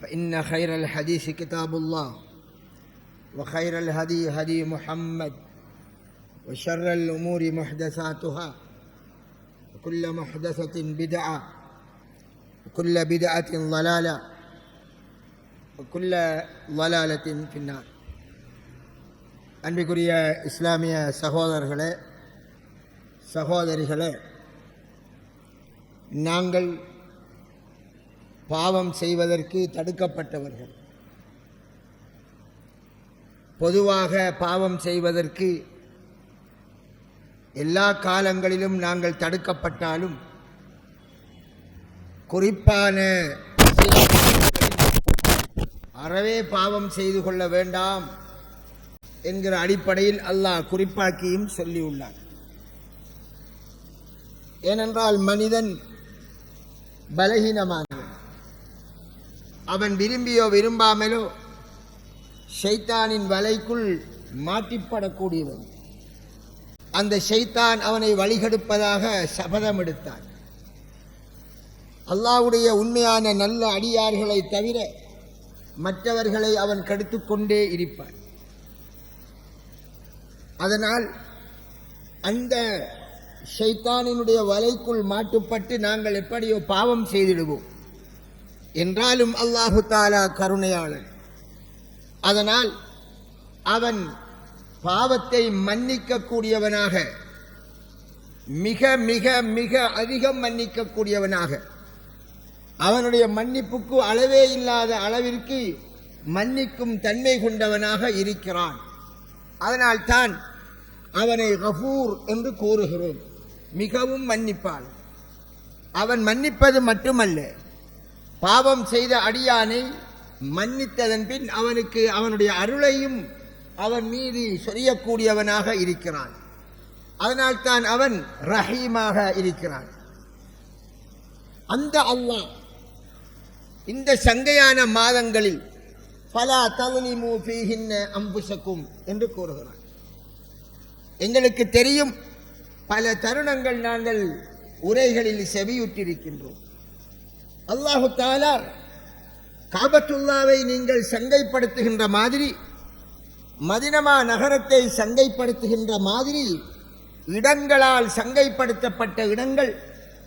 فإن خير الحديث كتاب الله وخير الهدي هدي محمد وشر الأمور محدثاتها وكل محدثة بدعة وكل بدعة ضلالة وكل ضلالة في النار. அன்பிற்குரிய இஸ்லாமிய சகோதரர்களே சகோதரிகளே, நாங்கள் பாவம் செய்வதற்கு தடுக்கப்பட்டவர்கள். பொதுவாக பாவம் செய்வதற்கு எல்லா காலங்களிலும் நாங்கள் தடுக்கப்பட்டாலும் குறிப்பான அறவே பாவம் செய்து கொள்ள வேண்டாம் என்கிற அடிப்படையில் அல்லாஹ் குறிப்பாக்கியும் சொல்லியுள்ளார். ஏனென்றால் மனிதன் பலகீனமானவன். அவன் விரும்பியோ விரும்பாமலோ ஷைத்தானின் வலைக்குள் மாட்டிப்படக்கூடியவன். அந்த ஷைத்தான் அவனை வழிகெடுப்பதாக சபதம் எடுத்தான். அல்லாஹ்வுடைய உண்மையான நல்ல அடியார்களை தவிர மற்றவர்களை அவன் கெடுத்துக்கொண்டே இருப்பான். அதனால் அந்த ஷைத்தானினுடைய வலைக்குள் மாட்டுப்பட்டு நாங்கள் எப்படியோ பாவம் செய்திடுவோம். என்றாலும் அல்லாஹு தஆலா கருணையாளன். அதனால் அவன் பாவத்தை மன்னிக்கக்கூடியவனாக, மிக மிக மிக அதிகம் மன்னிக்கக்கூடியவனாக, அவனுடைய மன்னிப்புக்கு அளவே இல்லாத அளவிற்கு மன்னிக்கும் தன்மை கொண்டவனாக இருக்கிறான். அதனால் தான் அவனை கஃபூர் என்று கூறுகிறோம், மிகவும் மன்னிப்பான். அவன் மன்னிப்பது மட்டுமல்ல, பாவம் செய்த அடியானை மன்னித்ததன் பின் அவனுக்கு அவனுடைய அருளையும் அவன் மீது சொரியக்கூடியவனாக இருக்கிறான். அதனால் தான் அவன் ரஹீமாக இருக்கிறான். அந்த அல்லாஹ் இந்த சங்கையான மாதங்களில் ஃபலா தظلموا فيهن أنفسكم என்று கூறுகிறான். எங்களுக்கு தெரியும், பல தருணங்கள் நாங்கள் உரைகளில் செவியுற்றிருக்கின்றோம். அல்லாஹு தஆலா காபத்துல்லாவை நீங்கள் சங்கைப்படுத்துகின்ற மாதிரி, மதீனா நகரத்தை சங்கைப்படுத்துகின்ற மாதிரி இடங்களால் சங்கைப்படுத்தப்பட்ட இடங்கள்,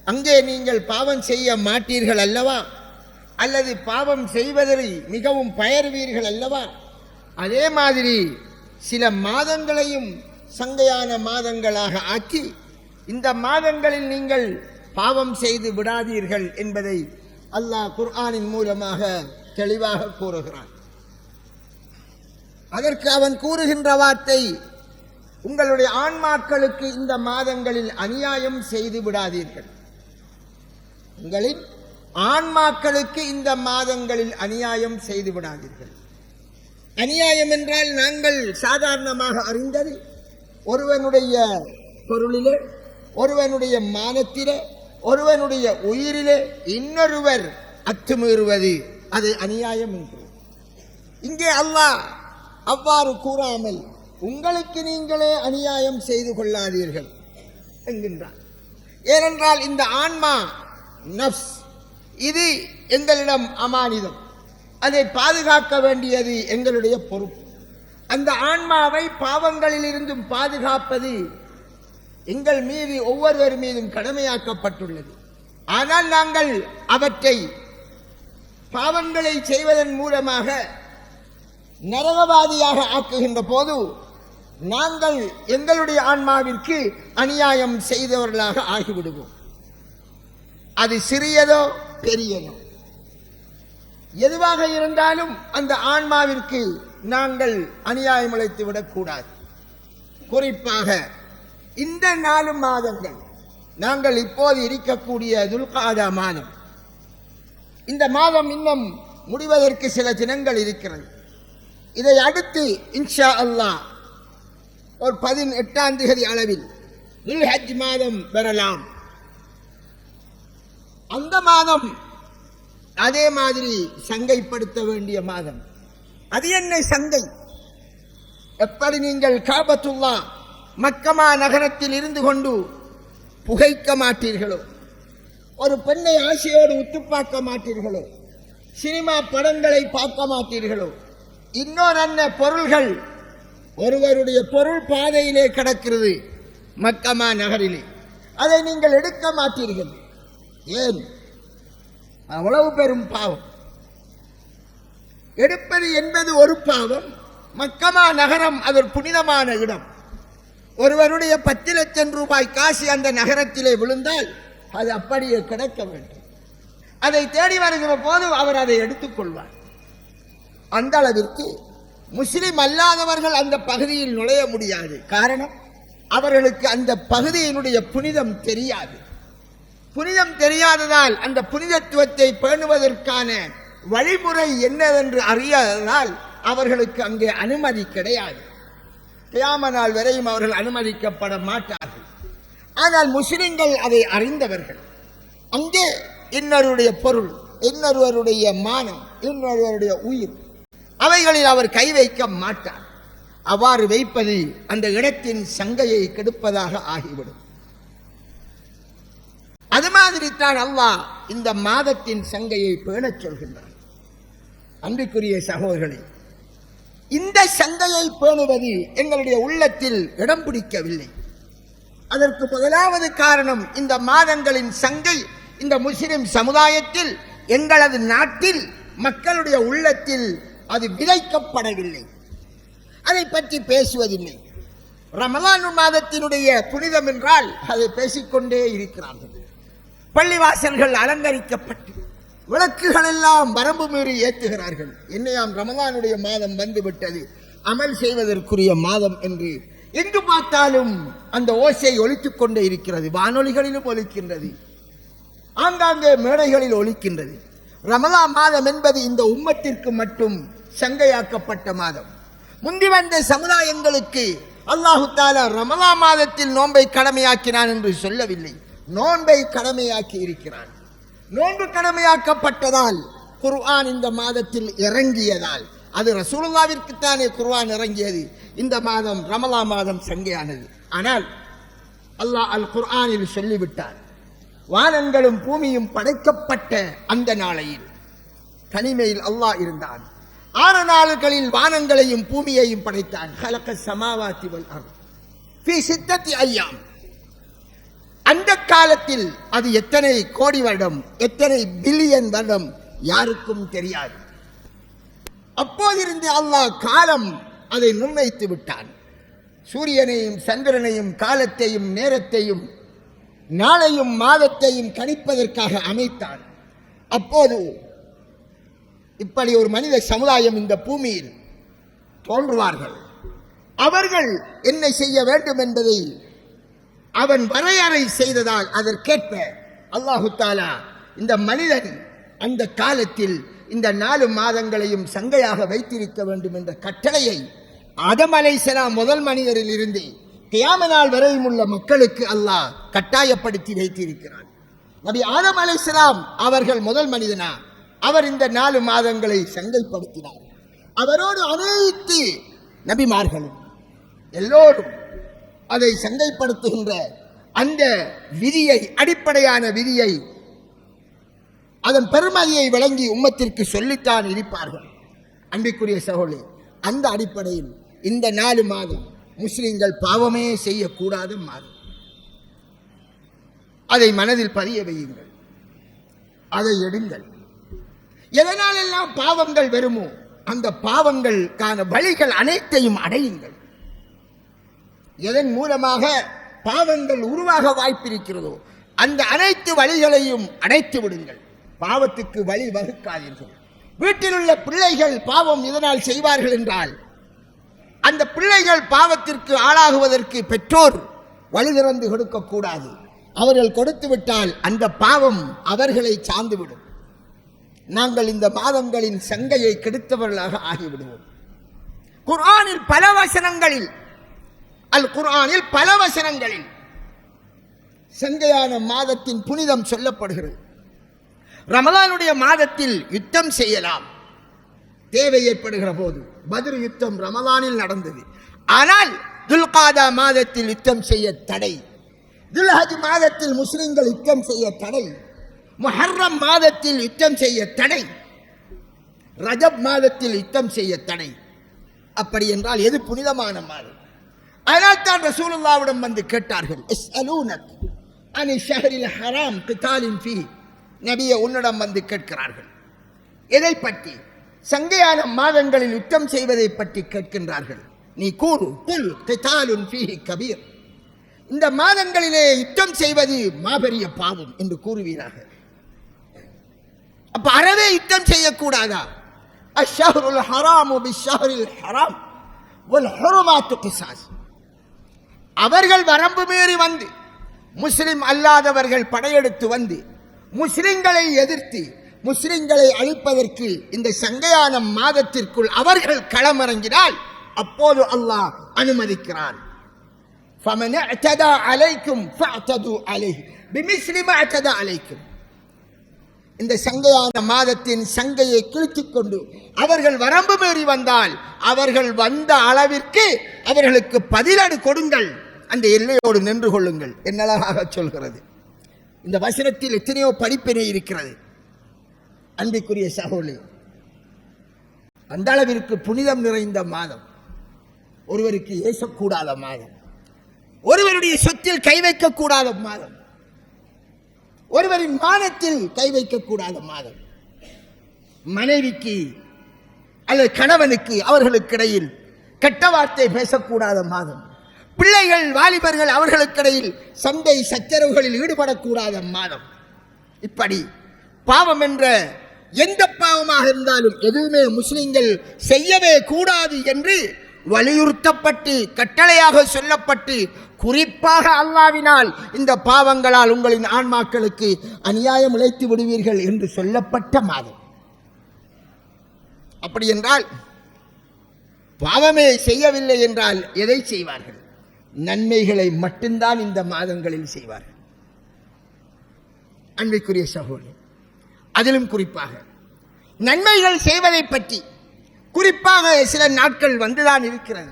அங்கே நீங்கள் பாவம் செய்ய மாட்டீர்கள் அல்லவா, அல்லது பாவம் செய்வதில் மிகவும் பயர்வீர்கள் அல்லவா, அதே மாதிரி சில மாதங்களையும் சங்கையான மாதங்களாக ஆக்கி இந்த மாதங்களில் நீங்கள் பாவம் செய்து விடாதீர்கள் என்பதை அல்லாஹ் குர்ஆனின் மூலமாக தெளிவாக கூறுகிறான். அதற்கு அவன் கூறுகின்ற வார்த்தை, உங்களுடைய ஆன்மாக்களுக்கு இந்த மாதங்களில் அநியாயம் செய்து விடாதீர்கள். உங்களின் ஆன்மாக்களுக்கு இந்த மாதங்களில் அநியாயம் செய்து விடாதீர்கள். அநியாயம் என்றால் நாங்கள் சாதாரணமாக அறிந்தது, ஒருவனுடைய பொருளிலே, ஒருவனுடைய மானத்திலே, ஒருவனுடைய உயிரிலே இன்னொருவர் அத்துமீறுவது, அது அநியாயம் என்று. இங்கே அல்லாஹ் அவ்வாறு கூறாமல் உங்களுக்கு நீங்களே அநியாயம் செய்து கொள்ளாதீர்கள் என்கின்றார். ஏனென்றால் இந்த ஆன்மா நஃப்ஸ், இது எங்களிடம் அமானிதம், அதை பாதுகாக்க வேண்டியது எங்களுடைய பொறுப்பு. அந்த ஆன்மாவை பாவங்களில் இருந்தும் பாதுகாப்பது எங்கள் மீது ஒவ்வொருவர் மீதும் கடமையாக்கப்பட்டுள்ளது. ஆனால் நாங்கள் அவற்றை பாவங்களை செய்வதன் மூலமாக நரகவாதியாக ஆக்குகின்ற போது நாங்கள் எங்களுடைய ஆன்மாவிற்கு அநியாயம் செய்தவர்களாக ஆகிவிடுவோம். அது சிறியதோ பெரியதோ எதுவாக இருந்தாலும் அந்த ஆன்மாவிற்கு நாங்கள் அநியாயம் இழைத்து விடக்கூடாது. குறிப்பாக இந்த 4 மாதங்கள், நாங்கள் இப்போது இருக்கக்கூடிய துல்காதா மாதம், இந்த மாதம் இன்னும் முடிவதற்கு சில தினங்கள் இருக்கிறது. இதை அடுத்து இன்ஷா அல்லாஹ் ஒரு 18ஆம் தேதி அளவில் துல்ஹஜ் மாதம் வரலாம். அந்த மாதம் அதே மாதிரி சங்கைப்படுத்த வேண்டிய மாதம். அது என்ன சங்கை? எப்படி நீங்கள் காபத்துல்லா மக்கமா நகரத்தில் இருந்து கொண்டு புகைக்க மாட்டீர்களோ, ஒரு பெண்ணை ஆசையோடு உத்து பார்க்க மாட்டீர்களோ, சினிமா படங்களை பார்க்க மாட்டீர்களோ? இன்னொரு பொருள்கள், ஒருவருடைய பொருள் பாதையிலே கிடக்கிறது மக்கமா நகரிலே, அதை நீங்கள் எடுக்க மாட்டீர்கள். ஏன்? அவ்வளவு பெரும் பாவம். எடுப்பது என்பது ஒரு பாவம். மக்கமா நகரம் அது ஒரு புனிதமான இடம். ஒருவருடைய 10 லட்சம் ரூபாய் காசு அந்த நகரத்திலே விழுந்தால் அது அப்படியே கிடக்க வேண்டும். அதை தேடி வருகிற போது அவர் அதை எடுத்துக் கொள்வார். அந்த அளவிற்கு முஸ்லிம் அல்லாதவர்கள் அந்த பகுதியில் நுழைய முடியாது. காரணம், அவர்களுக்கு அந்த பகுதியினுடைய புனிதம் தெரியாது. புனிதம் தெரியாததால் அந்த புனிதத்துவத்தை பேணுவதற்கான வழிமுறை என்னவென்று அறியாததால் அவர்களுக்கு அங்கே அனுமதி கிடையாது. கியாமத் நாள் வரையும் அவர்கள் அனுமதிக்கப்பட மாட்டார்கள். ஆனால் முஸ்லிம்கள் அதை அறிந்தவர்கள். அங்கே இன்னொருடைய பொருள், இன்னொருவருடைய மானம், இன்னொருவருடைய உயிர், அவைகளில் அவர் கை வைக்க மாட்டார். அவ்வாறு வைப்பது அந்த இடத்தின் சங்கையை கெடுப்பதாக ஆகிவிடும். அது மாதிரி தான் அல்லாஹ் இந்த மாதத்தின் சங்கையை பேணச் சொல்கின்றார். அன்பிற்குரிய சகோதரர்களே, இந்த சங்கையை பேணுவது எங்களுடைய உள்ளத்தில் இடம் பிடிக்கவில்லை. அதற்கு முதலாவது காரணம், இந்த மாதங்களின் சங்கை இந்த முஸ்லிம் சமுதாயத்தில், எங்களது நாட்டில் மக்களுடைய உள்ளத்தில் அது விதைக்கப்படவில்லை. அதை பற்றி பேசுவதில்லை. ரமலான் மாதத்தினுடைய புனிதம் என்றால் அதை பேசிக்கொண்டே இருக்கிறார்கள். பள்ளிவாசல்கள் அலங்கரிக்கப்பட்டு விளக்குகள் எல்லாம் வரம்பு மீறி ஏற்றுகிறார்கள். என்னையாம் ரமலானுடைய மாதம் வந்துவிட்டது, அமல் செய்வதற்குரிய மாதம் என்று எங்கு பார்த்தாலும் அந்த ஓசை ஒலித்துக் கொண்டே இருக்கிறது. வானொலிகளிலும் ஒலிக்கின்றது, ஆங்காங்கே மேடைகளில் ஒலிக்கின்றது. ரமலான் மாதம் என்பது இந்த உம்மத்திற்கு மட்டும் சங்கையாக்கப்பட்ட மாதம். முந்தி வந்த சமுதாயங்களுக்கு அல்லாஹு தஆலா ரமலான் மாதத்தில் நோன்பை கடமையாக்கினான் என்று சொல்லவில்லை, நோன்பை கடமையாக்கி இருக்கிறான். நோன்பு கடமையாக்கப்பட்டதால் குர்ஆன் இந்த மாதத்தில் இறங்கியதால், அது ரசூலுல்லாஹ்விற்குத்தானே குர்ஆன் இறங்கியது. இந்த மாதம் ரமலான் மாதம் சங்கையானது. ஆனால் அல்லாஹ் அல் குர்ஆனில் சொல்லிவிட்டார், வானங்களும் பூமியும் படைக்கப்பட்ட அந்த நாளையில் தனிமையில் அல்லாஹ் இருந்தான். 6 நாள்களில் வானங்களையும் பூமியையும் படைத்தான். خلق السماوات والارض في 6 ايام. அந்த காலத்தில் அது எத்தனை கோடி வருடம், எத்தனை பில்லியன் வருடம் யாருக்கும் தெரியாது. அப்போதிருந்து அல்லாஹ் காலம் அதை முன்வைத்து விட்டான். சூரியனையும் சந்திரனையும் காலத்தையும் நேரத்தையும் நாளையும் மாதத்தையும் கணிப்பதற்காக அமைத்தான். அப்போது இப்படி ஒரு மனித சமுதாயம் இந்த பூமியில் தோன்றுவார்கள். அவர்கள் என்ன செய்ய வேண்டும் என்பதை அவன் வரையறை செய்ததால் அதற்கேற்ப அல்லாஹு தஆலா இந்த மனிதன் அந்த காலத்தில் இந்த 4 மாதங்களையும் சங்கையாக வைத்திருக்க வேண்டும் என்ற கட்டளையை ஆதம் அலைஹிஸ்ஸலாம் முதல் மனிதரில் இருந்து கியாமத் நாள் வரையும் உள்ள மக்களுக்கு அல்லாஹ் கட்டாயப்படுத்தி வைத்திருக்கிறான். நபி ஆதம் அலைஹிஸ்ஸலாம் அவர்கள் முதல் மனிதனா, அவர் இந்த 4 மாதங்களை சங்கைப்படுத்தினார். அவரோடு அனைத்து நபிமார்களும் எல்லோரும் அதை சங்கைப்படுத்துகின்ற அந்த விதியை, அடிப்படையான விதியை, அதன் பெருமதியை விளங்கி உம்மத்திற்கு சொல்லித்தான் இருப்பார்கள். அன்பிற்குரிய சகோதரர்களே, அந்த அடிப்படையில் இந்த 4 மாதம் முஸ்லிம்கள் பாவமே செய்யக்கூடாத மாதம். அதை மனதில் பதிய வையுங்கள், அதை எடுங்கள். எதனால் எல்லாம் பாவங்கள் வருமோ அந்த பாவங்களுக்கான வழிகள் அனைத்தையும் அடையுங்கள். எதன் மூலமாக பாவங்கள் உருவாக வாய்ப்பிருக்கிறதோ அந்த அனைத்து வழிகளையும் அடைத்து விடுங்கள். பாவத்துக்கு வழி வகுக்காதீர்கள். வீட்டில் உள்ள பிள்ளைகள் பாவம் இதனால் செய்வார்கள் என்றால் அந்த பிள்ளைகள் பாவத்திற்கு ஆளாகுவதற்கு பெற்றோர் வழி திறந்து கொடுக்கக்கூடாது. அவர்கள் கொடுத்து விட்டால் அந்த பாவம் அவர்களை சார்ந்துவிடும். நாங்கள் இந்த மாதங்களின் சங்கையை கெடுத்தவர்களாக ஆகிவிடுவோம். குர்ஆனில் பல வசனங்களில், அல் குர்ஆனில் பல வசனங்களில் சங்கையான மாதத்தின் புனிதம் சொல்லப்படுகிறது. ரமலானுடைய மாதத்தில் யுத்தம் செய்யலாம் தேவை ஏற்படுகிற போது. பத்ர் யுத்தம் ரமலானில் நடந்தது. ஆனால் துல்காதா மாதத்தில் யுத்தம் செய்ய தடை. துல்ஹஜ் மாதத்தில் முஸ்லிம்கள் யுத்தம் செய்ய தடை. முஹர்ரம் மாதத்தில் யுத்தம் செய்ய தடை. ரஜப் மாதத்தில் யுத்தம் செய்ய தடை. அப்படி என்றால் எது புனிதமான மாதம்? அதனால் தான் ரசூலுல்லாஹ்விடம் வந்து கேட்டார்கள், இஸ்அலூனக் அனி ஷஹரில் ஹராம் கிதாலின் ஃபீஹி. நபியே, உன்னிடம் வந்து கேட்கிறார்கள். எதை பற்றி? சங்கையான மாதங்களில் யுத்தம் செய்வதை பற்றி கேட்கின்றார்கள். நீ கூறு, குல் கிதாலுன் ஃபீஹி கபீர். இந்த மாதங்களிலே யுத்தம் செய்வது மாபெரிய பாவம் என்று கூறுவீராக. அப்ப அறவே யுத்தம் செய்யக்கூடாதா? அஷ்ஷஹ்ருல் ஹராமு பிஷ்ஷஹ்ரில் ஹராம் வல் ஹுருமாத்து கிஸாஸ். அவர்கள் வரம்பு மீறி வந்து, முஸ்லிம் அல்லாதவர்கள் படையெடுத்து வந்து முஸ்லிம்களை எதிர்த்து முஸ்லிம்களை அழிப்பதற்கு இந்த சங்கையான மாதத்திற்குள் அவர்கள் களமிறங்கினால் அப்போது அல்லாஹ் அனுமதிக்கிறான். فَمَنْ اعْتَدَى عَلَيْكُمْ فَاعْتَدُوا عَلَيْهِ بِمِثْلِ مَا اعْتَدَى عَلَيْكُمْ. இந்த சங்கையான மாதத்தின் சங்கையை கிழித்துக் கொண்டு அவர்கள் வரம்பு மீறி வந்தால் அவர்கள் வந்த அளவிற்கு அவர்களுக்கு பதிலடி கொடுங்கள், அந்த எல்லையோடு நின்று கொள்ளுங்கள். என்னழகாக சொல்கிறது. இந்த வசனத்தில் எத்தனையோ படிப்பினை இருக்கிறது. அன்பிற்குரிய சகோதரி, அந்த அளவிற்கு புனிதம் நிறைந்த மாதம், ஒருவருக்கு ஏசக்கூடாத மாதம், ஒருவருடைய சொத்தில் கை வைக்கக்கூடாத மாதம், ஒருவரின் மானத்தில் கை வைக்கக்கூடாத மாதம், மனைவிக்கு அல்லது கணவனுக்கு அவர்களுக்கிடையில் கெட்ட வார்த்தை பேசக்கூடாத மாதம், பிள்ளைகள் வாலிபர்கள் அவர்களுக்கிடையில் சண்டை சச்சரவுகளில் ஈடுபடக்கூடாத மாதம். இப்படி பாவம் என்ற எந்த பாவமாக இருந்தாலும் எதுவுமே முஸ்லிம்கள் செய்யவே கூடாது என்று வலியுறுத்தப்பட்டு கட்டளையாக சொல்லப்பட்டு, குறிப்பாக அல்லாஹ்வினால் இந்த பாவங்களால் உங்களின் ஆன்மாக்களுக்கு அநியாயம் இழைத்து விடுவீர்கள் என்று சொல்லப்பட்ட மாதம். அப்படி என்றால் பாவமே செய்யவில்லை என்றால் எதை செய்வார்கள்? நன்மைகளை மட்டும்தான் இந்த மாதங்களில் செய்வார்கள். அன்பிற்குரிய சகோதரர், அதிலும் குறிப்பாக நன்மைகள் செய்வதை பற்றி குறிப்பாக சில நாட்கள் வந்துதான் இருக்கிறது.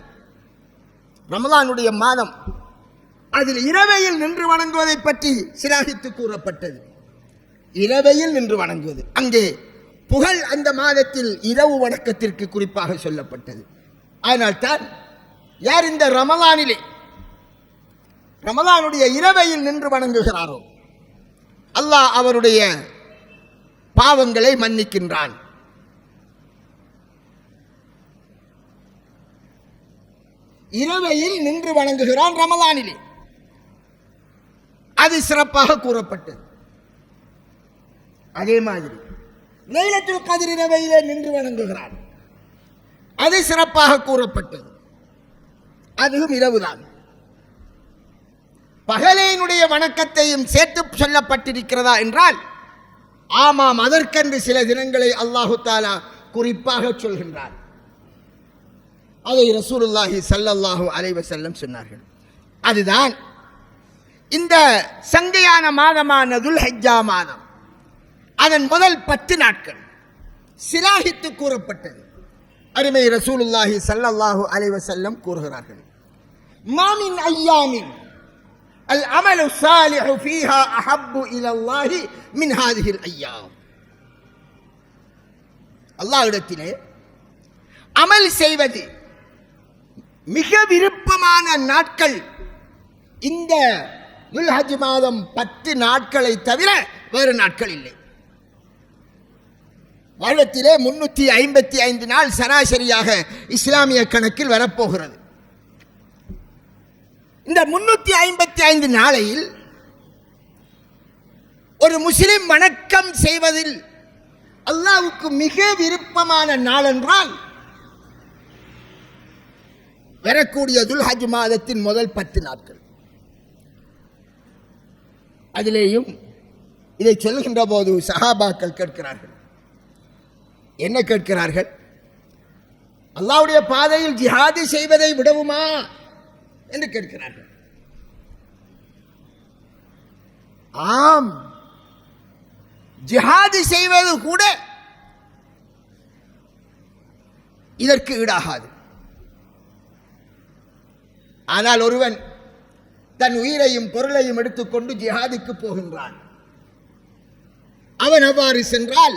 ரமலானுடைய மாதம், அதில் இரவையில் நின்று வணங்குவதை பற்றி சிலாகித்து கூறப்பட்டது. இரவையில் நின்று வணங்குவது, அங்கே புகழ் அந்த மாதத்தில் இரவு வணக்கத்திற்கு குறிப்பாக சொல்லப்பட்டது. ஆனால் தான் யார் இந்த ரமலானுடைய இரவையில் நின்று வணங்குகிறாரோ அல்லாஹ் அவருடைய பாவங்களை மன்னிக்கின்றான். இரவையில் நின்று வணங்குகிறான் ரமலானிலே, அது சிறப்பாக கூறப்பட்டது. அதே மாதிரி லைலத்துல் கத்ர் இரவையிலே நின்று வணங்குகிறான், அது சிறப்பாக கூறப்பட்டது. அதுவும் இரவுதான். பகலையினுடைய வணக்கத்தையும் சேர்த்து சொல்லப்பட்டிருக்கிறதா என்றால் ஆமாம், அதற்கென்று சில தினங்களை அல்லாஹு தஆலா குறிப்பாக சொல்கின்றார். அதை ரசூலுல்லாஹி ஸல்லல்லாஹு அலைஹி வஸல்லம் சொன்னார்கள். அதுதான் இந்த சங்கையான மாதமான துல்ஹிஜ்ஜா மாதம், அதன் முதல் 10 நாட்கள் சிலாகித்து கூறப்பட்டது. அருமை ரசூலுல்லாஹி ஸல்லல்லாஹு அலைஹி வஸல்லம் கூறுகிறார்கள், மா மின் அய்யாமின் அல் அமலு ஸாலிஹு ஃபீஹா அஹப்பு இலல்லாஹி மின் ஹாதிஹில் அய்யாம். அல்லாஹ்விடத்திலே அமல் செய்வது மிக விருப்பமான நாட்கள் இந்த துல்ஹஜ் மாதம் 10 நாட்களை தவிர வேறு நாட்கள் இல்லை. வருடத்திலே 355 நாள் சராசரியாக இஸ்லாமிய கணக்கில் வரப்போகிறது. இந்த 355 நாளையில் ஒரு முஸ்லிம் வணக்கம் செய்வதில் அல்லாஹ்வுக்கு மிக விருப்பமான நாள் என்றால் வரக்கூடிய துல்ஹஜ் மாதத்தின் முதல் 10 நாட்கள். அதிலேயும் இதை சொல்கின்ற போது சஹாபாக்கள் கேட்கிறார்கள். என்ன கேட்கிறார்கள்? அல்லாஹ்வுடைய பாதையில் ஜிஹாது செய்வதை விடவுமா என்று கேட்கிறார்கள். ஆம், ஜிஹாது செய்வது கூட இதற்கு ஈடாகாது. ஆனால் ஒருவன் தன் உயிரையும் பொருளையும் எடுத்துக்கொண்டு ஜிஹாதுக்கு போகின்றான். அவன் அவ்வாறு சென்றால்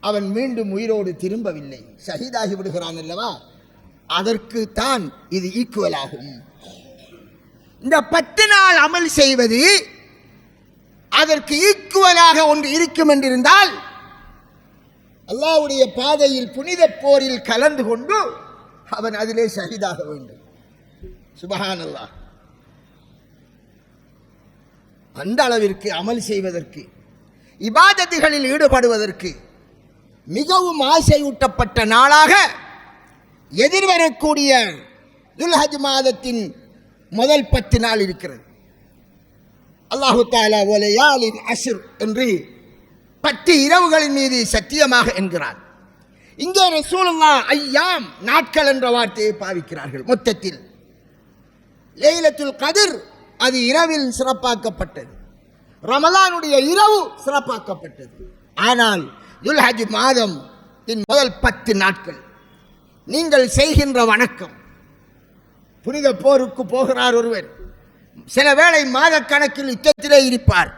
அவன் மீண்டும் உயிரோடு திரும்பவில்லை, ஷஹீதாகி விடுகிறான் அல்லவா? அதற்கு தான் இது ஈக்குவல் ஆகும். இந்த 10 நாள் அமல் செய்வது அதற்கு ஈக்குவலாக ஒன்று இருக்கும் என்றிருந்தால் அல்லாஹ்வுடைய பாதையில் புனித போரில் கலந்து கொண்டு அவன் அதிலே ஷஹீதாக வேண்டும். சுப்ஹானல்லாஹ். அந்த அளவிற்கு அமல் செய்வதற்கு, இபாதத்துகளில் ஈடுபடுவதற்கு மிகவும் ஆசையூட்டப்பட்ட நாளாக எதிர்வரக்கூடிய துல்ஹஜ் மாதத்தின் முதல் 10 நாள் இருக்கிறது. அல்லாஹு தஆலா வலயாலின் அஷ்ர் என்று 10 இரவுகளின் மீது சத்தியமாக என்கிறார். இங்கே ரசூலுல்லாஹ் ஐயாம், நாட்கள் என்ற வார்த்தையை பாவிக்கிறார்கள். மொத்தத்தில் லைலத்துல் கத்ர் அது இரவில் சிறப்பாக்கப்பட்டது, ரமலானுடைய இரவு சிறப்பாக்கப்பட்டது. ஆனால் துல்ஹஜ் மாதத்தின் முதல் 10 நாட்கள் நீங்கள் செய்கின்ற வணக்கம், புனித போருக்கு போகிறார் ஒருவர், சில வேளை மாத கணக்கில் யுத்தத்திலே இருப்பார்,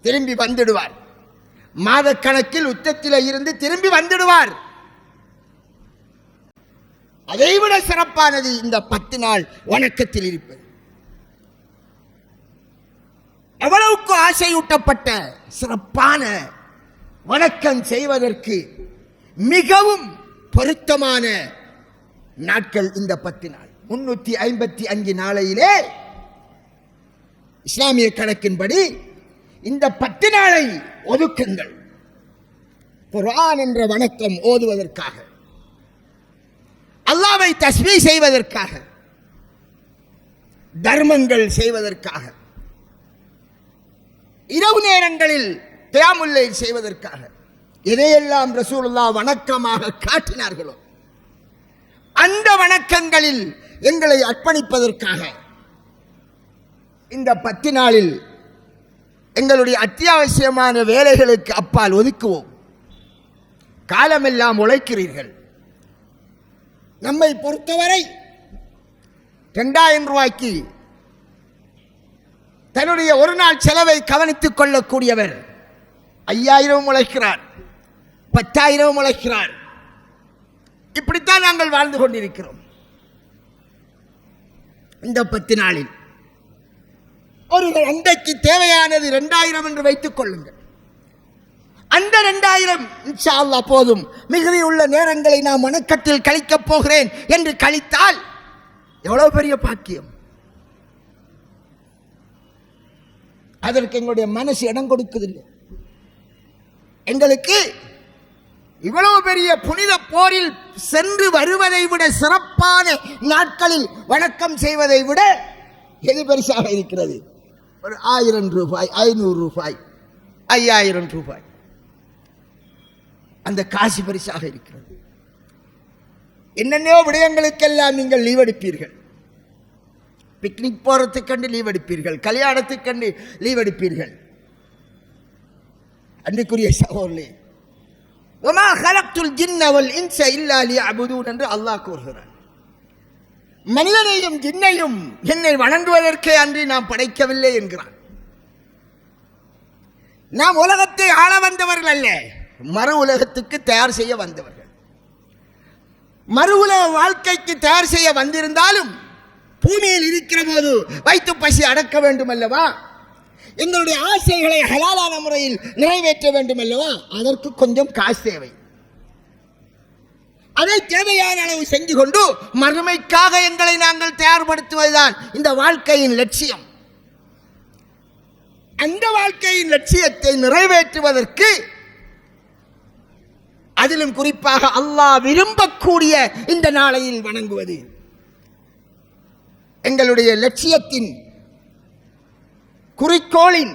திரும்பி வந்துடுவார். மாத கணக்கில் யுத்தத்திலே இருந்து திரும்பி வந்துடுவார். அதைவிட சிறப்பானது இந்த 10 நாள் வணக்கத்தில் இருப்பது. எவ்வளவுக்கு ஆசையூட்டப்பட்ட சிறப்பான வணக்கம் செய்வதற்கு மிகவும் பொருத்தமான நாட்கள் இந்த 10 நாள். 355 நாளையிலே இஸ்லாமிய கணக்கின்படி இந்த 10 நாளை ஒதுக்குங்கள் குர்ஆன் என்ற வணக்கம் ஓதுவதற்காக, அல்லாஹ்வை தஸ்பீஹ் செய்வதற்காக, தர்மங்கள் செய்வதற்காக, இரவு நேரங்களில் கியாமுல் லைல் செய்வதற்காக, எதையெல்லாம் ரசூலுல்லாஹ் வணக்கமாக காட்டினார்களோ அந்த வணக்கங்களில் எங்களை அர்ப்பணிப்பதற்காக இந்த 10 நாளில் எங்களுடைய அத்தியாவசியமான வேலைகளுக்கு அப்பால் ஒதுக்குவோம். காலமெல்லாம் உழைக்கிறீர்கள். நம்மை பொறுத்தவரை 2000 ரூபாய்க்கு தன்னுடைய ஒரு நாள் செலவை கவனித்துக் கொள்ளக்கூடியவர் 5000 உழைக்கிறார், 10,000 உழைக்கிறார். இப்படித்தான் நாங்கள் வாழ்ந்து கொண்டிருக்கிறோம். இந்த 10 நாளில் ஒரு அண்டைக்கு தேவையானது 2000 என்று வைத்துக் கொள்ளுங்கள். அந்த 2000 இன்ஷா அல்லாஹ் போதும். மிகுதி உள்ள நேரங்களை நான் வணக்கத்தில் கழிக்கப் போகிறேன் என்று கழித்தால் எவ்வளவு பெரிய பாக்கியம். அதற்கு எங்களுடைய மனசு இடம் கொடுக்குதில்லை. எங்களுக்கு இவ்வளவு பெரிய புனித போரில் சென்று வருவதை விட சிறப்பான நாட்களில் வணக்கம் செய்வதை விட எது பெருசாக இருக்கிறது? ஒரு 1000 ரூபாய், 500 ரூபாய், 5000 ரூபாய், அந்த காசு பரிசாக இருக்கிறது. என்னென்னோ விடயங்களுக்கெல்லாம் நீங்கள் லீவ் எடுப்பீர்கள். பிக்னிக் போறதுக்கண்டு லீவ் எடுப்பீர்கள், கல்யாணத்துக்கண்டு லீவ் எடுப்பீர்கள். அன்றைக்குரிய சகோதரர்களே, வமா ஹலக்துல் ஜின்ன வல் இன்ஸ இல்லா லியஅபுதூன் என்று அல்லாஹ் கூறுகிறார். மனிதனையும் ஜின்னையும் என்னை வணங்குவதற்கே அன்றி நாம் படைக்கவில்லை என்கிறான். நாம் உலகத்தை ஆள வந்தவர்கள் அல்ல, மறு உலகத்துக்கு தயார் செய்ய வந்தவர்கள். மறு உலக வாழ்க்கைக்கு தயார் செய்ய வந்திருந்தாலும் பூமியில் இருக்கிற போது வைத்து பசி அடக்க வேண்டும் அல்லவா? எங்களுடைய ஆசைகளை ஹலாலான முறையில் நிறைவேற்ற வேண்டும் அல்லவா? அதற்கு கொஞ்சம் காசு தேவை. அதை தேவையான அளவு செஞ்சு கொண்டு மறுமைக்காக எங்களை நாங்கள் தயார்படுத்துவதுதான் இந்த வாழ்க்கையின் லட்சியம். அந்த வாழ்க்கையின் லட்சியத்தை நிறைவேற்றுவதற்கு, அதிலும் குறிப்பாக அல்லாஹ் விரும்பக்கூடிய இந்த நாளையில் வணங்குவது எங்களுடைய லட்சியத்தின் குறிக்கோளின்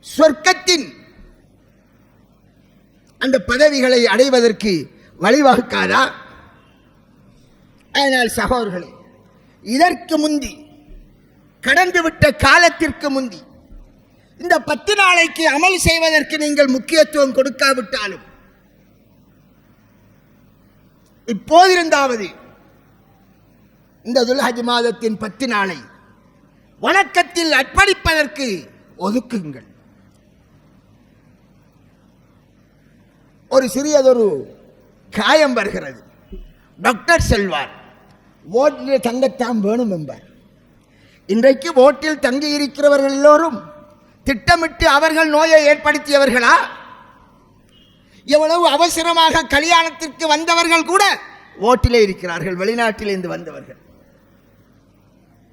சொர்க்கத்தின் அந்த பதவிகளை அடைவதற்கு வழிவகுக்காதா? ஆனால் சகோதரர்களே, இதற்கு முந்தி, கடந்துவிட்ட காலத்திற்கு முந்தி, இந்த 10 நாளைக்கு அமல் செய்வதற்கு நீங்கள் முக்கியத்துவம் கொடுக்காவிட்டாலும் இப்போதிருந்தாவது இந்த துல்ஹஜ் மாதத்தின் 10 நாளை வணக்கத்தில் அர்ப்பணிப்பதற்கு ஒதுக்குங்கள். ஒரு சிறியதொரு காயம் வருகிறது. டாக்டர் செல்வார், ஓட்டில் தங்கத்தான் வேணும் என்பார். இன்றைக்கு ஓட்டில் தங்கி இருக்கிறவர்கள் எல்லோரும் திட்டமிட்டு அவர்கள் நோயை ஏற்படுத்தியவர்களா? எவ்வளவு அவசரமாக கல்யாணத்திற்கு வந்தவர்கள் கூட ஓட்டிலே இருக்கிறார்கள், வெளிநாட்டிலிருந்து வந்தவர்கள்.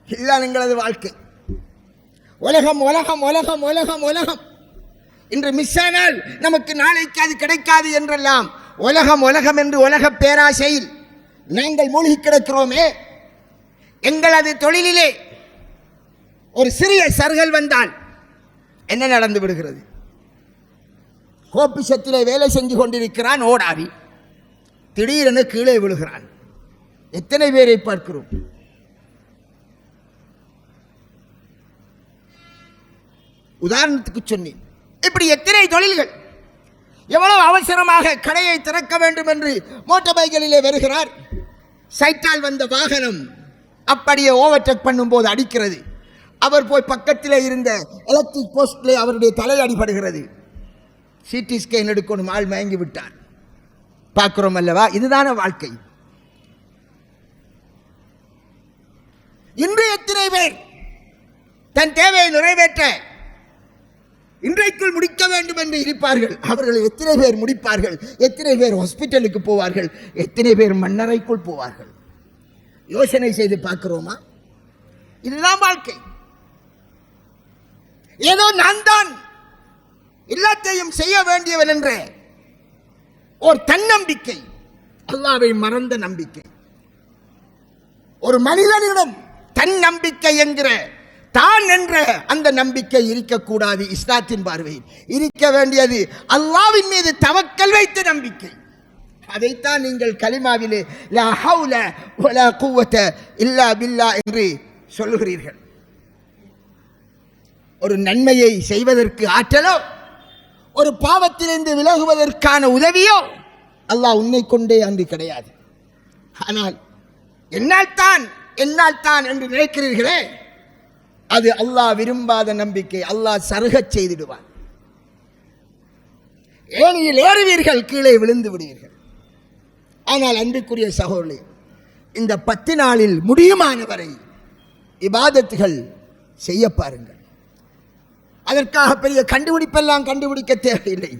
இதுதான் எங்களது வாழ்க்கை. உலகம் உலகம் உலகம் உலகம் உலகம். இன்று மிஸ் ஆனால் நமக்கு நாளைக்கு அது கிடைக்காது என்றெல்லாம் உலகம் உலகம் என்று உலக பேராசையில் நாங்கள் மூழ்கி கிடக்கிறோமே. எங்களது தொழிலிலே ஒரு சிறிய சறுகல் வந்தால் என்ன நடந்து விடுகிறது? கோபிசத்திலே வேலை செஞ்சு கொண்டிருக்கிறான் ஓடாரி, திடீரென கீழே விழுகிறான். எத்தனை பேரை பார்க்கிறோம்? உதாரணத்துக்கு சொன்னேன். இப்படி எத்தனை தொழில்கள். எவ்வளவு அவசரமாக கடையை திறக்க வேண்டும் என்று மோட்டார் பைக்கிலே வருகிறார். சைட்டால் வந்த வாகனம் அப்படியே ஓவர்டேக் பண்ணும் போது அடிக்கிறது. அவர் போய் பக்கத்திலே இருந்த எலக்ட்ரிக் போஸ்டிலே அவருடைய தலை அடிபடுகிறது. சிடி ஸ்கேன் எடுக்கணும், ஆள் மயங்கி விட்டார். பார்க்கிறோம் அல்லவா? இதுதான வாழ்க்கை. இன்று எத்தனை பேர் தன் தேவையை நிறைவேற்ற இன்றைக்குள் முடிக்க வேண்டும் என்று இருப்பார்கள். அவர்கள் எத்தனை பேர் முடிப்பார்கள்? எத்தனை பேர் ஹாஸ்பிட்டலுக்கு போவார்கள்? எத்தனை பேர் மண்ணறைக்குள் போவார்கள்? யோசனை செய்து பார்க்கிறோமா? இதுதான் வாழ்க்கை. ஏதோ நான் தான் எல்லாத்தையும் செய்ய வேண்டியவன் என்ற ஒரு தன்னம்பிக்கை, அல்லாஹ்வை மறந்த நம்பிக்கை. ஒரு மனிதனிடம் தன் நம்பிக்கை என்கிற தான் என்ற அந்த நம்பிக்கை இருக்கக்கூடாது. இஸ்லாத்தின் பார்வையில் இருக்க வேண்டியது அல்லாஹ்வின் மீது தவக்கல் வைத்த நம்பிக்கை. அதைத்தான் நீங்கள் கலிமாவிலே லா ஹவுல வலா குவத இல்லா பில்லாஹ் என்று சொல்கிறீர்கள். ஒரு நன்மையை செய்வதற்கு ஆற்றலோ, ஒரு பாவத்திலிருந்து விலகுவதற்கான உதவியோ அல்லாஹ் உன்னை கொண்டே அன்று கிடையாது. ஆனால் என்னால் தான் என்று நினைக்கிறீர்களே, அது அல்லாஹ் விரும்பாத நம்பிக்கை. அல்லாஹ் சருகச் செய்திடுவான். ஏணியில் ஏறுவீர்கள், கீழே விழுந்து விடுவீர்கள். ஆனால் அன்புக்குரிய சகோதரர்களே, இந்த 10 நாளில் முடியுமானவரை இபாதத்துகள் செய்ய பாருங்கள். அதற்காக பெரிய கண்டுபிடிப்பெல்லாம் கண்டுபிடிக்க தேவையில்லை.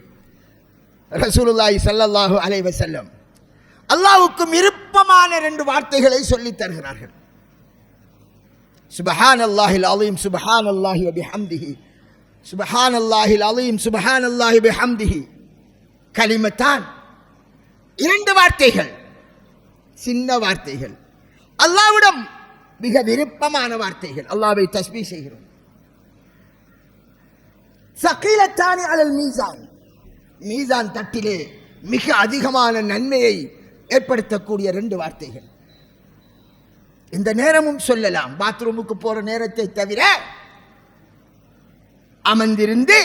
ரசூலுல்லாஹி ஸல்லல்லாஹு அலைஹி வஸல்லம் அல்லாஹ்வுக்கு விருப்பமான 2 வார்த்தைகளை சொல்லித் தருகிறார்கள். சுப்ஹானல்லாஹில் அலீம் சுப்ஹானல்லாஹி வ பிஹம்திஹி, சுப்ஹானல்லாஹில் அலீம் சுப்ஹானல்லாஹி வ பிஹம்திஹி. கலிமத்தான், 2 வார்த்தைகள், சின்ன வார்த்தைகள், அல்லாஹ்விடம் மிக விருப்பமான வார்த்தைகள். அல்லாஹ்வை தஸ்பீஹ் செய்கிறோம். சகீலத்தானி அலல் மீசான், மீசான் தட்டிலே மிக அதிகமான நன்மையை ஏற்படுத்தக்கூடிய 2 வார்த்தைகள். இந்த நேரமும் சொல்லலாம். பாத்ரூமுக்கு போற நேரத்தை தவிர அமர்ந்திருந்து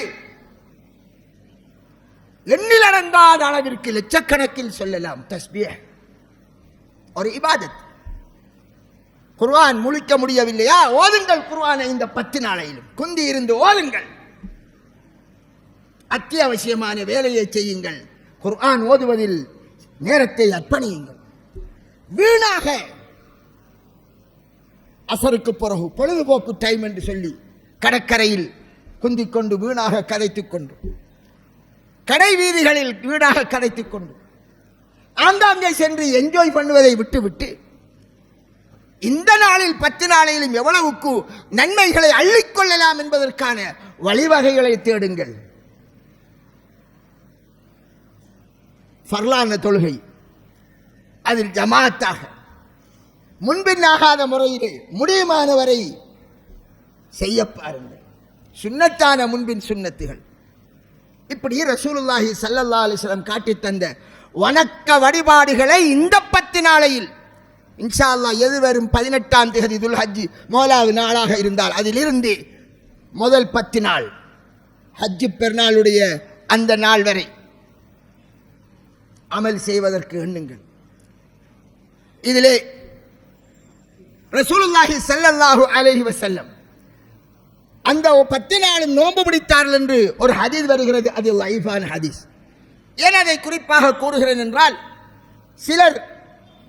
எண்ணில் அடங்காத அளவிற்கு லட்சக்கணக்கில் சொல்லலாம். தஸ்பீஹ் ஒரு இபாதத். குர்ஆன் முழிக்க முடியவில்லையா? ஓதுங்கள் குர்ஆனை இந்த 10 நாளையிலும். குந்தி இருந்து ஓதுங்கள். அத்தியாவசியமான வேலையை செய்யுங்கள். குர்ஆன் ஓதுவதில் நேரத்தை அர்ப்பணியுங்கள். வீணாக அசருக்கு பிறகு பொழுதுபோக்கு டைம் என்று சொல்லி கடற்கரையில் குந்திக் கொண்டு வீணாக கதைத்துக் கொண்டு, கடை வீதிகளில் வீணாக கதைத்துக் கொண்டு, ஆங்காங்கே சென்று என்ஜாய் பண்ணுவதை விட்டுவிட்டு இந்த நாளில் 10 நாளிலும் எவ்வளவுக்கு நன்மைகளை அள்ளிக்கொள்ளலாம் என்பதற்கான வழிவகைகளை தேடுங்கள். ஃபர்லான தொழுகை, அதில் ஜமாத்தாக முன்பின்னாகாத முறையிலே முடியுமானவரை செய்ய பாருங்கள். சுன்னத்தான முன்பின் சுன்னத்துகள். இப்படி ரசூலுல்லாஹி ஸல்லல்லாஹு அலைஹி வஸல்லம் காட்டி தந்த வணக்க வழிபாடுகளை இந்த 10 நாளையில் இன்ஷா அல்லாஹ் எது வரும் 18ஆம் தேதி துல்ஹஜ் மௌலாவது நாளாக இருந்தால் அதிலிருந்து முதல் 10 நாள் ஹஜ் பெருநாளுடைய அந்த நாள் வரை அமல் செய்வதற்கு எண்ணுங்கள். இதிலே ரசூலுல்லாஹி ஸல்லல்லாஹு அலைஹி வஸல்லம் அந்த 10 நாளும் நோன்பு பிடித்தார்கள் என்று ஒரு ஹதீஸ் வருகிறது. அது லைஃபான ஹதீஸ். ஏன் அதை குறிப்பாக கூறுகிறேன் என்றால், சிலர்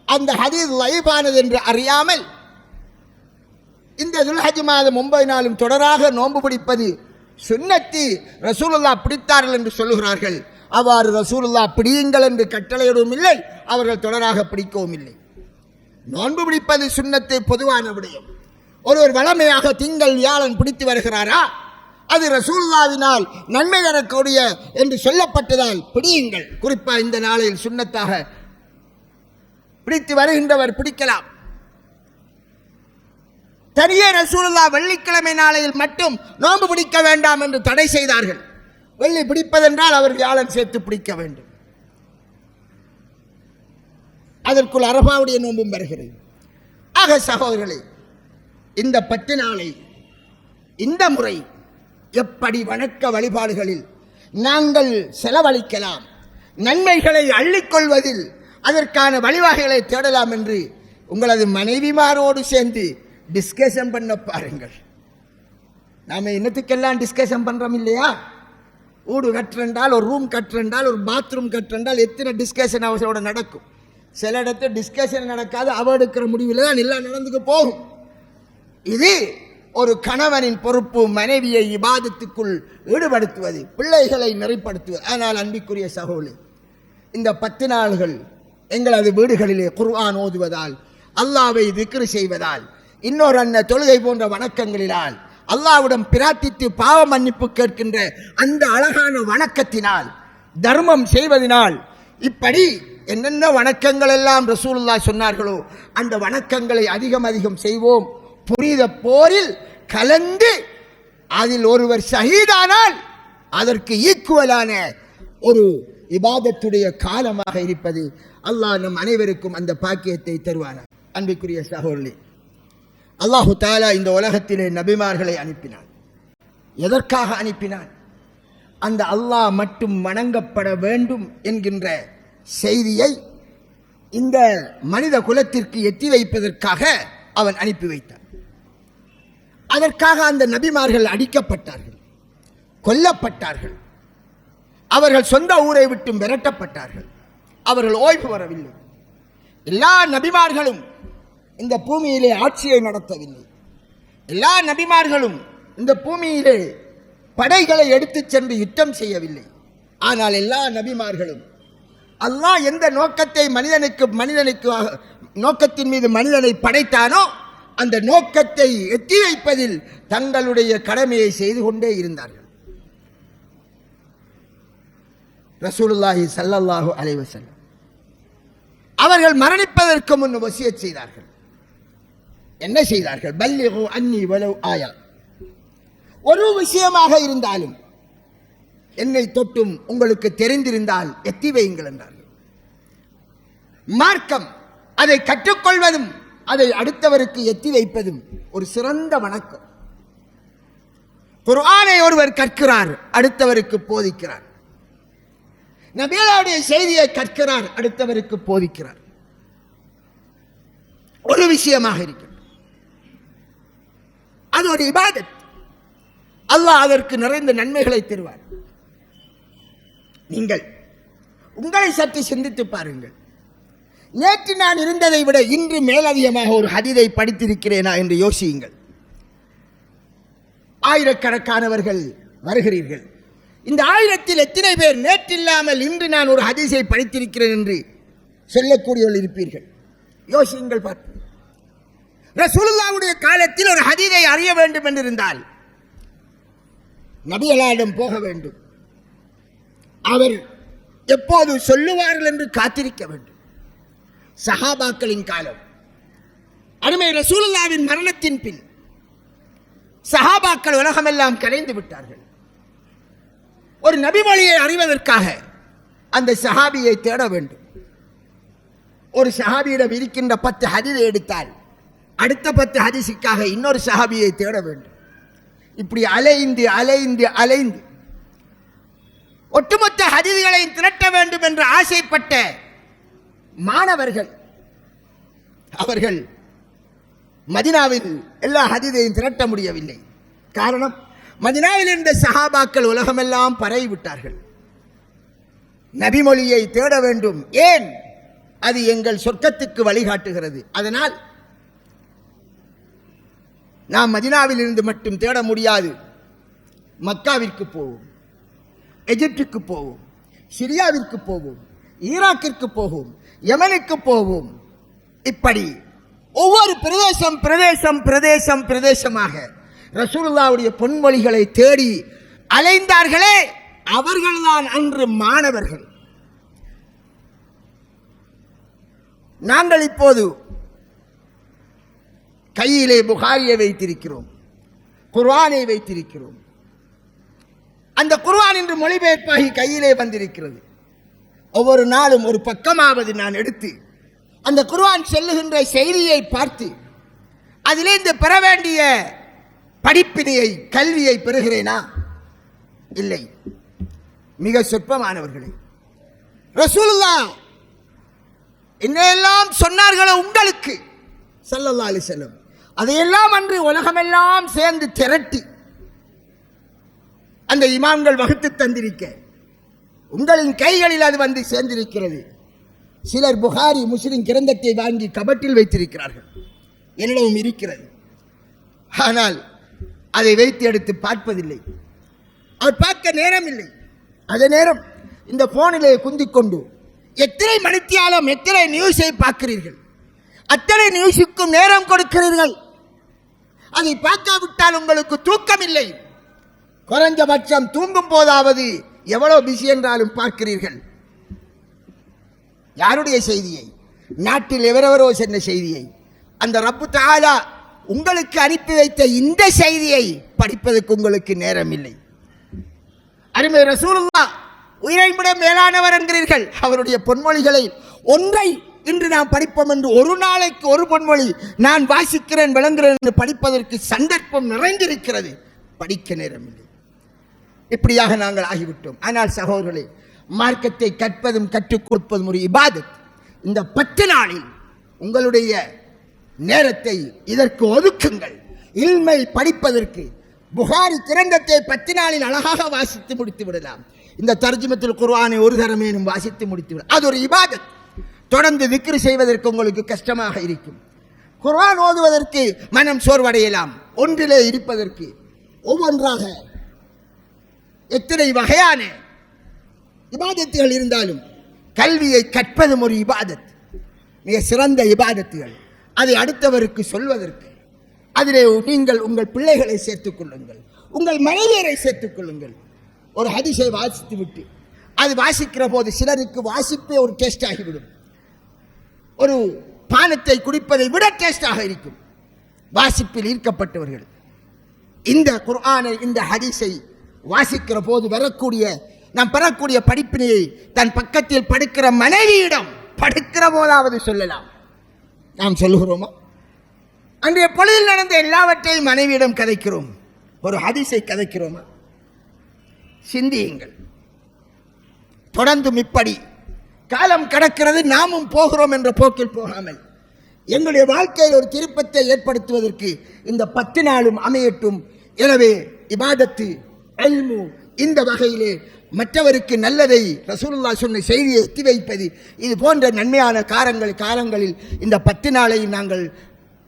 அந்த ஹதீஸ் லைபானது என்று அறியாமல் இந்த துல்ஹஜ் மாதம் 9 நாளும் தொடராக நோன்பு பிடிப்பது சுன்னத்தி, ரசூலுல்லாஹ் பிடித்தார்கள் என்று சொல்லுகிறார்கள். அவ்வாறு ரசூலுல்லாஹ் பிடியுங்கள் என்று கட்டளையிடவும் இல்லை, அவர்கள் தொடராக பிடிக்கவும் இல்லை. நோன்பு பிடிப்பது சுன்னத்தை பொதுவான விடயம். ஒருவர் வளமையாக திங்கள் வியாழன் பிடித்து வருகிறாரா, அது ரசூலுல்லாஹ்வினால் நன்மை தரக்கூடிய என்று சொல்லப்பட்டதால் பிடியுங்கள். குறிப்பாக இந்த நாளில் சுன்னத்தாக பிடித்து வருகின்றவர் பிடிக்கலாம். தனியே ரசூலுல்லாஹ் வெள்ளிக்கிழமை நாளையில் மட்டும் நோன்பு பிடிக்க வேண்டாம் என்று தடை செய்தார்கள். வெள்ளி பிடிப்பதென்றால் அவர் வியாழன் சேர்த்து பிடிக்க வேண்டும். அதற்குள் அரபாவுடைய நோன்பும் வருகிறது. ஆக சகோதரர்களே, இந்த 10 நாளை இந்த முறை எப்படி வணக்க வழிபாடுகளில் நாங்கள் செலவழிக்கலாம், நன்மைகளை அள்ளிக்கொள்வதில் அதற்கான வழிவகைகளை தேடலாம் என்று உங்களது மனைவிமாரோடு சேர்ந்து டிஸ்கஷன் பண்ண பாருங்கள். நாம் என்னத்துக்கெல்லாம் டிஸ்கஷன் பண்ணுறோம் இல்லையா? வீடு கட்டுறென்றால், ஒரு ரூம் கட்டுறென்றால், ஒரு பாத்ரூம் கட்டுறென்றால் எத்தனை டிஸ்கஷன் அவசரோட நடக்கும். சில இடத்துல டிஸ்கஷன் நடக்காது, அவ எடுக்கிற முடிவில் தான் எல்லாம் நடந்துக்கு போகும். இது ஒரு கணவனின் பொறுப்பு, மனைவியை இபாதத்துக்குள் ஈடுபடுத்துவது, பிள்ளைகளை நெறிப்படுத்துவது. ஆனால் அன்பிற்குரிய சகோதரி, இந்த 10 நாள்கள் எங்களது வீடுகளிலே குர்ஆன் ஓதுவதால், அல்லாஹ்வை திக்ர் செய்வதால், இன்னொரு தொழுகை போன்ற வணக்கங்களினால், அல்லாஹ்விடம் பிரார்த்தித்து பாவ மன்னிப்பு கேட்கின்ற அந்த அழகான வணக்கத்தினால், தர்மம் செய்வதனால், இப்படி என்னென்ன வணக்கங்கள் எல்லாம் ரசூலுல்லாஹ் சொன்னார்களோ அந்த வணக்கங்களை அதிகம் அதிகம் செய்வோம். புனித போரில் கலந்து அதில் ஒருவர் ஷஹீதானால் அதற்கு ஈக்குவலான ஒரு இபாதத்துடைய காலமாக இருப்பது. அல்லாஹ் நம் அனைவருக்கும் அந்த பாக்கியத்தை தருவானார். அன்பிற்குரிய சகோதரர்களே, அல்லாஹு தஆலா இந்த உலகத்திலே நபிமார்களை அனுப்பினான். எதற்காக அனுப்பினான்? அந்த அல்லாஹ் மட்டும் வணங்கப்பட வேண்டும் என்கின்ற செய்தியை இந்த மனித குலத்திற்கு எட்டி வைப்பதற்காக அவன் அனுப்பி வைத்தான். அதற்காக அந்த நபிமார்கள் அடிக்கப்பட்டார்கள், கொல்லப்பட்டார்கள், அவர்கள் சொந்த ஊரை விட்டு விரட்டப்பட்டார்கள், அவர்கள் ஓய்வு வரவில்லை. எல்லா நபிமார்களும் இந்த பூமியிலே ஆட்சியை நடத்தவில்லை. எல்லா நபிமார்களும் இந்த பூமியிலே படைகளை எடுத்துச் சென்று யுத்தம் செய்யவில்லை. ஆனால் எல்லா நபிமார்களும் அல்லாஹ் எந்த நோக்கத்தை மனிதனுக்கு நோக்கத்தின் மீது மனிதனை படைத்தானோ அந்த நோக்கத்தை எட்டி வைப்பதில் தங்களுடைய கடமையை செய்து கொண்டே இருந்தார்கள். ரசூலுல்லாஹி ஸல்லல்லாஹு அலைஹி வஸல்லம் அவர்கள் மரணிப்பதற்கு முன் வசியத் செய்தார்கள். என்ன செய்தார்கள்? பல்லிகு அன்னி வலவ் ஆயா, ஒரு விஷயமாக இருந்தாலும் என்னை தொட்டும் உங்களுக்கு தெரிந்திருந்தால் எத்தி வையுங்கள் என்றார்கள். மார்க்கம், அதை கற்றுக்கொள்வதும் அதை அடுத்தவருக்கு எத்தி வைப்பதும் ஒரு சிறந்த வணக்கம். குர்ஆனை ஒருவர் கற்கிறார், அடுத்தவருக்கு போதிக்கிறார். நபிகளுடைய செய்தியை கற்கிறார், அடுத்தவருக்கு போதிக்கிறார். ஒரு விஷயமாக இருக்கிறது, அது ஒரு இபாதத். அல்லாஹ் அதற்கு நிறைந்த நன்மைகளை தருவார். நீங்கள் உங்களை சற்று சிந்தித்து பாருங்கள். நேற்று நான் இருந்ததை விட இன்று மேலதிகமாக ஒரு ஹதீஸை படித்திருக்கிறேனா என்று யோசியுங்கள். ஆயிரக்கணக்கானவர்கள் வருகிறீர்கள். இந்த 1000-ல் எத்தனை பேர் நேற்றில்லாமல் இன்று நான் ஒரு ஹதீஸை படித்திருக்கிறேன் என்று சொல்லக்கூடியவர்கள் இருப்பீர்கள்? யோசியுங்கள் பார்த்து. ரசூலுல்லாஹ்வுடைய காலத்தில் ஒரு ஹதீஸை அறிய வேண்டும் என்றிருந்தால் நபிகளாரிடம் போக வேண்டும். அவர் எப்போது சொல்லுவார்கள் என்று காத்திருக்க வேண்டும். சஹாபாக்களின் காலம், அருமை ரசூலுல்லாஹ்வின் மரணத்தின் பின் சஹாபாக்கள் உலகமெல்லாம் கலைந்து விட்டார்கள். ஒரு நபிமொழியை அறிவதற்காக அந்த சஹாபியை தேட வேண்டும். ஒரு சஹாபியிடம் இருக்கின்ற 10 ஹதீஸை எடுத்தால் அடுத்த 10 ஹதீஸுக்காக இன்னொரு சஹாபியை தேட வேண்டும். இப்படி அலைந்து அலைந்து அலைந்து ஒட்டுமொத்த ஹதீஸ்களை திரட்ட வேண்டும் என்று ஆசைப்பட்ட மாணவர்கள் அவர்கள் மதீனாவில் எல்லா ஹதீஸையும் திரட்ட முடியவில்லை. காரணம், மதீனாவில் இருந்த சஹாபாக்கள் உலகமெல்லாம் பரவி விட்டார்கள். நபிமொழியை தேட வேண்டும். ஏன்? அது எங்கள் சொர்க்கத்துக்கு வழிகாட்டுகிறது. அதனால் நாம் மதீனாவில் இருந்து மட்டும் தேட முடியாது. மக்காவிற்கு போவோம், எகிப்துக்கு போவோம், சிரியாவிற்கு போவோம், ஈராக்கிற்கு போவோம், யமனுக்கு போவோம். இப்படி ஒவ்வொரு பிரதேசமாக ரசூலுல்லாஹ்வுடைய பொன்மொழிகளை தேடி அலைந்தார்களே, அவர்கள்தான் அன்று மாணவர்கள். நாங்கள் இப்போது கையிலே புகாரியை வைத்திருக்கிறோம், குர்ஆனை வைத்திருக்கிறோம். அந்த குர்ஆன் இன்று மொழிபெயர்ப்பாகி கையிலே வந்திருக்கிறது. ஒவ்வொரு நாளும் ஒரு பக்கமாவது நான் எடுத்து அந்த குர்ஆன் சொல்லுகின்ற செய்தியை பார்த்து அதிலிருந்து பெற வேண்டிய படிப்பினையை, கல்வியை பெறுகிறேனா? இல்லை. மிக சொற்பமானவர்களே. ரசூலுல்லாஹ் என்னெல்லாம் சொன்னார்களோ உங்களுக்கு ஸல்லல்லாஹு அலைஹி வஸல்லம், அதையெல்லாம் அன்று உலகமெல்லாம் சேர்ந்து திரட்டி அந்த இமாம்கள் வகுத்து தந்திருக்க உங்களின் கைகளில் அது வந்து சேர்ந்திருக்கிறது. சிலர் புகாரி, முஸ்லிம் கிரந்தத்தை வாங்கி கபட்டில் வைத்திருக்கிறார்கள், என்னிடமும் இருக்கிறது. ஆனால் அதை வைத்து எடுத்து பார்ப்பதில்லை. அவர் பார்க்க நேரம் இல்லை. அதே நேரம் இந்த போனிலே குந்திக்கொண்டு எத்தனை மணித்தியாலம் எத்தனை நியூஸை பார்க்கிறீர்கள், அத்தனை நியூஸுக்கும் நேரம் கொடுக்கிறீர்கள். அதை பார்க்காவிட்டால் உங்களுக்கு தூக்கம் இல்லை. குறைஞ்சபட்சம் தூங்கும் போதாவது எவ்வளவு பிஸி என்றாலும் பார்க்கிறீர்கள். யாருடைய செய்தியை? நாட்டில் எவரெவரோ சென்ற செய்தியை. அந்த ரப்பு தஆலா உங்களுக்கு அனுப்பி வைத்த இந்த செய்தியை படிப்பதற்கு உங்களுக்கு நேரம் இல்லை. அருமை ரசூலுல்லாஹ் உயிரை விட மேலானவர் என்கிறீர்கள். அவருடைய பொன்மொழிகளை ஒன்றை இன்று நாம் படிப்போம் என்று ஒரு நாளைக்கு ஒரு பொன்மொழி நான் வாசிக்கிறேன், விளங்குகிறேன் என்று படிப்பதற்கு சந்தர்ப்பம் நிறைந்திருக்கிறது. படிக்க நேரம் இல்லை. இப்படியாக நாங்கள் ஆகிவிட்டோம். ஆனால் சகோதரர்களே, மார்க்கத்தை கற்பதும் கற்றுக் கொடுப்பதும் ஒரு இபாதத். இந்த 10 நாளில் உங்களுடைய நேரத்தை இதற்கு ஒதுக்குங்கள். இல்மை படிப்பதற்கு புகாரி கிரந்தத்தை 10 நாளில் அழகாக வாசித்து முடித்து விடலாம். இந்த தர்ஜுமத்துல் குர்ஆனை ஒரு தரமேனும் வாசித்து முடித்து விட, அது ஒரு இபாதத். தொடர்ந்து விக்ர் செய்வதற்கு உங்களுக்கு கஷ்டமாக இருக்கும். குர்ஆன் ஓதுவதற்கு மனம் சோர்வடையலாம். ஒன்றிலே இருப்பதற்கு ஒவ்வொன்றாக எத்தனை வகையான இபாதத்துகள் இருந்தாலும் கல்வியை கற்பதும் ஒரு இபாதத், மிக சிறந்த இபாதத்துகள். அதை அடுத்தவருக்கு சொல்வதற்கு அதிலே நீங்கள் உங்கள் பிள்ளைகளை சேர்த்துக் கொள்ளுங்கள், உங்கள் மனைவியரை சேர்த்துக் கொள்ளுங்கள். ஒரு ஹதீஸை வாசித்து விட்டு அது வாசிக்கிற போது சிலருக்கு வாசிப்பே ஒரு டேஸ்ட் ஆகிவிடும். ஒரு பானத்தை குடிப்பதை விட டேஸ்டாக இருக்கும். வாசிப்பில் ஈர்க்கப்பட்டவர்கள் இந்த குர்ஆனை, இந்த ஹதீஸை வாசிக்கிற போது வரக்கூடிய, நாம் பெறக்கூடிய படிப்பினையை தன் பக்கத்தில் படுக்கிற மனைவியிடம் படுக்கிற போதாவது சொல்லலாம். நாம் சொல்லுகிறோமா? அன்றைய பொழுதில் நடந்த எல்லாவற்றையும் மனைவியிடம் கதைக்கிறோம், ஒரு ஹதீஸை கதைக்கிறோமா? சிந்தியுங்கள். தொடர்ந்தும் இப்படி காலம் கடக்கிறது, நாமும் போகிறோம் என்ற போக்கில் போகாமல் எங்களுடைய வாழ்க்கையில் ஒரு திருப்பத்தை ஏற்படுத்துவதற்கு இந்த 10 நாளும் அமையட்டும். எனவே இபாதத்து, இல்மு, இந்த வகையிலே மற்றவருக்கு நல்லதை, ரசூலுல்லாஹ் சொன்ன செய்தியை எத்தி வைப்பது, இது போன்ற நன்மையான காலங்களில் இந்த 10 நாளை நாங்கள்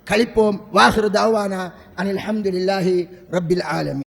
கழிப்போம். வாஹிரு தாவானா அனில் ஹம்துலில்லாஹி ரப்பில் ஆலமீன்.